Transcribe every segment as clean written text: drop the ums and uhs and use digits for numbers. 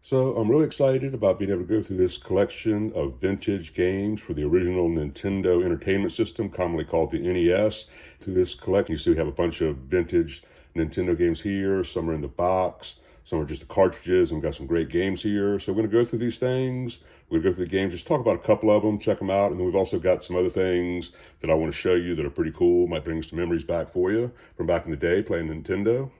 So I'm really excited about being able to go through this collection of vintage games for the original Nintendo Entertainment System, commonly called the NES. Through this collection, you see we have a bunch of vintage Nintendo games here. Some are in the box, some are just the cartridges, and we've got some great games here. So we're going to go through these things. We're going to go through the games, just talk about a couple of them, check them out, and then we've also got some other things that I want to show you that are pretty cool, might bring some memories back for you from back in the day playing Nintendo.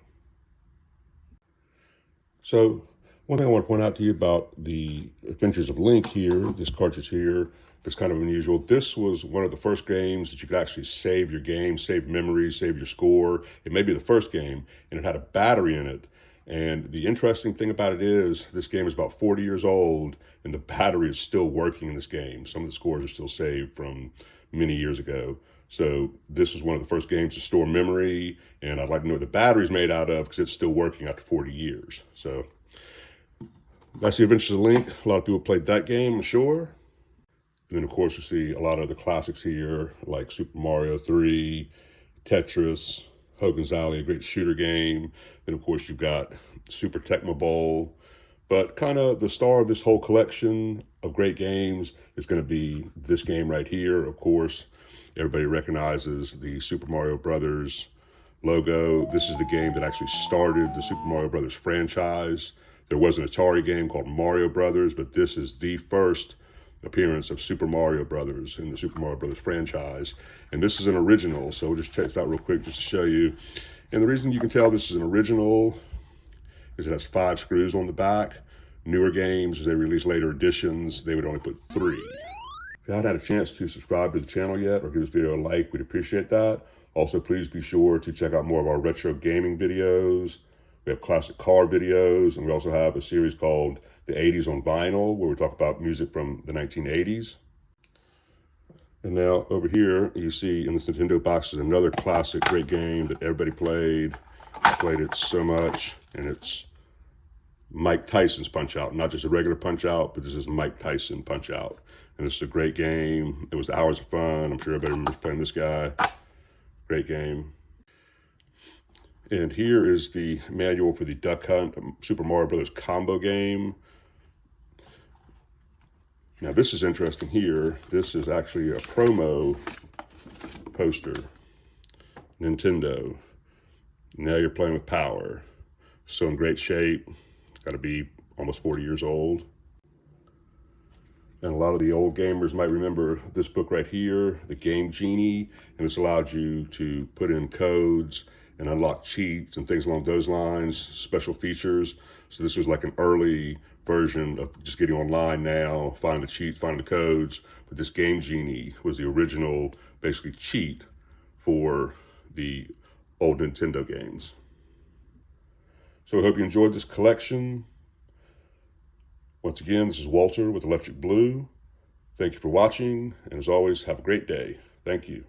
So one thing I want to point out to you about the Adventures of Link here, this cartridge here, is kind of unusual. This was one of the first games that you could actually save your game, save memories, save your score. It may be the first game, and it had a battery in it. And the interesting thing about it is this game is about 40 years old, and the battery is still working in this game. Some of the scores are still saved from many years ago. So this was one of the first games to store memory, and I'd like to know what the battery's made out of because it's still working after 40 years. So that's the Adventures of Link. A lot of people played that game, I'm sure. And then, of course, you see a lot of the classics here, like Super Mario 3, Tetris, Hogan's Alley, a great shooter game. Then, of course, you've got Super Tecmo Bowl. But kind of the star of this whole collection of great games is going to be this game right here. Of course, everybody recognizes the Super Mario Brothers logo. This is the game that actually started the Super Mario Brothers franchise. There was an Atari game called Mario Brothers, but this is the first appearance of Super Mario Brothers in the Super Mario Brothers franchise. And this is an original, so we'll just check this out real quick just to show you. And the reason you can tell this is an original is it has 5 screws on the back. Newer games, as they release later editions, they would only put 3. If you haven't had a chance to subscribe to the channel yet or give this video a like, we'd appreciate that. Also, please be sure to check out more of our retro gaming videos. We have classic car videos, and we also have a series called The 80s on Vinyl, where we talk about music from the 1980s. And now over here, you see in this Nintendo box is another classic great game that everybody played. I played it so much, and it's Mike Tyson's Punch-Out. Not just a regular Punch-Out, but this is Mike Tyson Punch-Out. And it's a great game. It was hours of fun. I'm sure everybody remembers playing this guy. Great game. And here is the manual for the Duck Hunt Super Mario Brothers combo game. Now this is interesting here. This is actually a promo poster. Nintendo. Now you're playing with power. So in great shape. Got to be almost 40 years old. And a lot of the old gamers might remember this book right here, the Game Genie. And this allowed you to put in codes and unlock cheats and things along those lines, special features. So this was like an early version of just getting online now, finding the cheats, finding the codes. But this Game Genie was the original, basically, cheat for the old Nintendo games. So I hope you enjoyed this collection. Once again, this is Walter with Electric Blue. Thank you for watching, and as always, have a great day. Thank you.